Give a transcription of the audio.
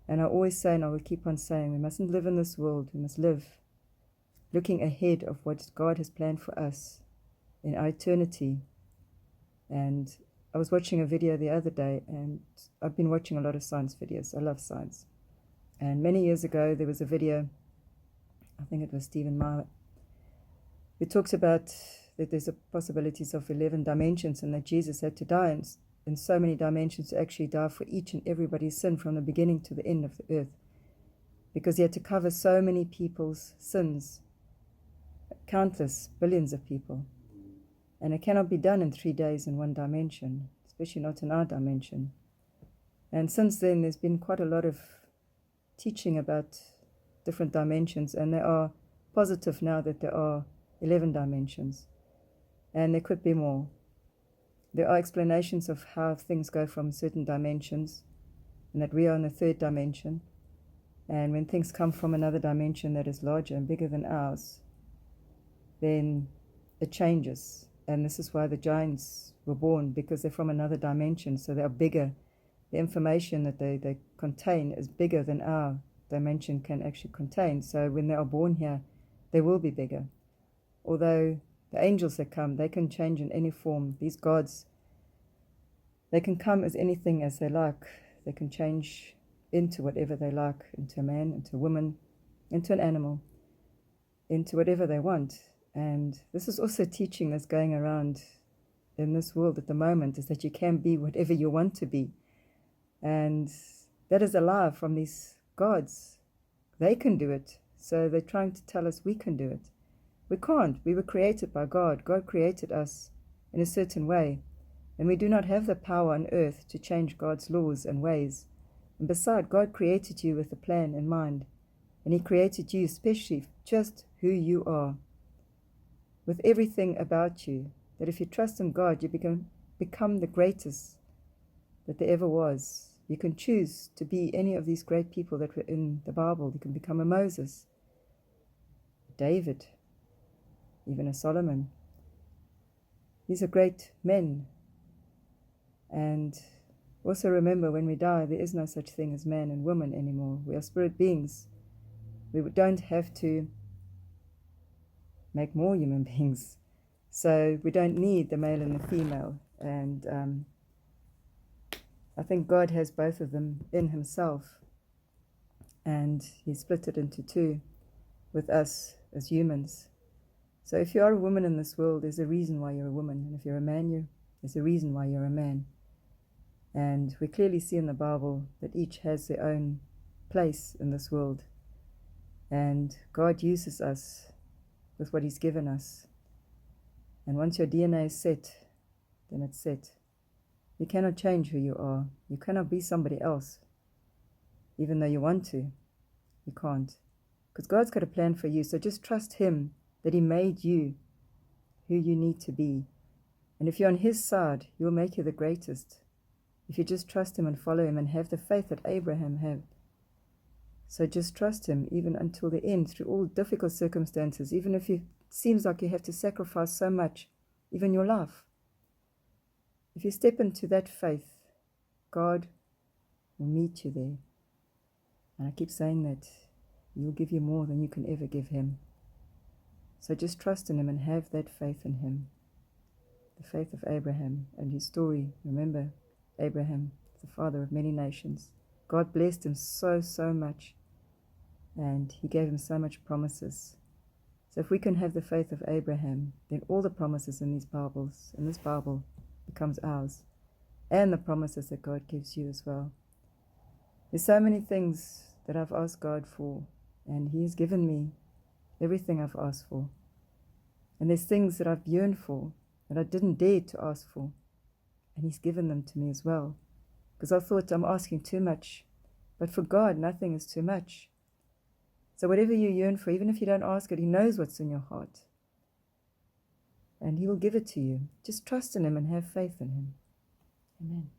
And I always say, and I will keep on saying, we mustn't live in this world. We must live looking ahead of what God has planned for us in our eternity. And I was watching a video the other day, and I've been watching a lot of science videos. I love science. And many years ago, there was a video, I think it was Stephen Meyer, who talks about that there's a possibilities of 11 dimensions, and that Jesus had to die in so many dimensions to actually die for each and everybody's sin from the beginning to the end of the earth, because he had to cover so many people's sins, countless billions of people. And it cannot be done in 3 days in one dimension, especially not in our dimension. And since then, there's been quite a lot of teaching about different dimensions, and they are positive now that there are 11 dimensions, and there could be more. There are explanations of how things go from certain dimensions, and that we are in the 3rd dimension, and when things come from another dimension that is larger and bigger than ours, then it changes. And this is why the giants were born, because they're from another dimension, so they are bigger. The information that they contain is bigger than our dimension can actually contain. So when they are born here, they will be bigger. Although the angels that come, they can change in any form. These gods, they can come as anything as they like. They can change into whatever they like, into a man, into a woman, into an animal, into whatever they want. And this is also teaching that's going around in this world at the moment, is that you can be whatever you want to be. And that is a lie from these gods. They can do it, so they're trying to tell us we can do it. We can't. We were created by God. God created us in a certain way, and we do not have the power on earth to change God's laws and ways. And besides, God created you with a plan in mind, and he created you especially just who you are, with everything about you, that if you trust in God, you become the greatest that there ever was. You can choose to be any of these great people that were in the Bible. You can become a Moses, David, even a Solomon. These are great men. And also remember, when we die, there is no such thing as man and woman anymore. We are spirit beings. We don't have to make more human beings. So we don't need the male and the female. And I think God has both of them in himself. And he split it into 2 with us as humans. So if you are a woman in this world, there's a reason why you're a woman. And if you're a man, there's a reason why you're a man. And we clearly see in the Bible that each has their own place in this world. And God uses us with what he's given us. And once your DNA is set, then it's set. You cannot change who you are. You cannot be somebody else. Even though you want to, you can't. Because God's got a plan for you. So just trust him that he made you who you need to be. And if you're on his side, he'll make you the greatest. If you just trust him and follow him and have the faith that Abraham had. So just trust him even until the end, through all difficult circumstances, even if it seems like you have to sacrifice so much, even your life. If you step into that faith, God will meet you there. And I keep saying that he'll give you more than you can ever give him. So just trust in him and have that faith in him. The faith of Abraham and his story. Remember, Abraham, the father of many nations. God blessed him so much, and he gave him so much promises. So if we can have the faith of Abraham, then all the promises in this Bible becomes ours, and the promises that God gives you as well. There's so many things that I've asked God for, and he has given me everything I've asked for. And there's things that I've yearned for that I didn't dare to ask for, and he's given them to me as well. Because I thought I'm asking too much. But for God, nothing is too much. So whatever you yearn for, even if you don't ask it, he knows what's in your heart. And he will give it to you. Just trust in him and have faith in him. Amen.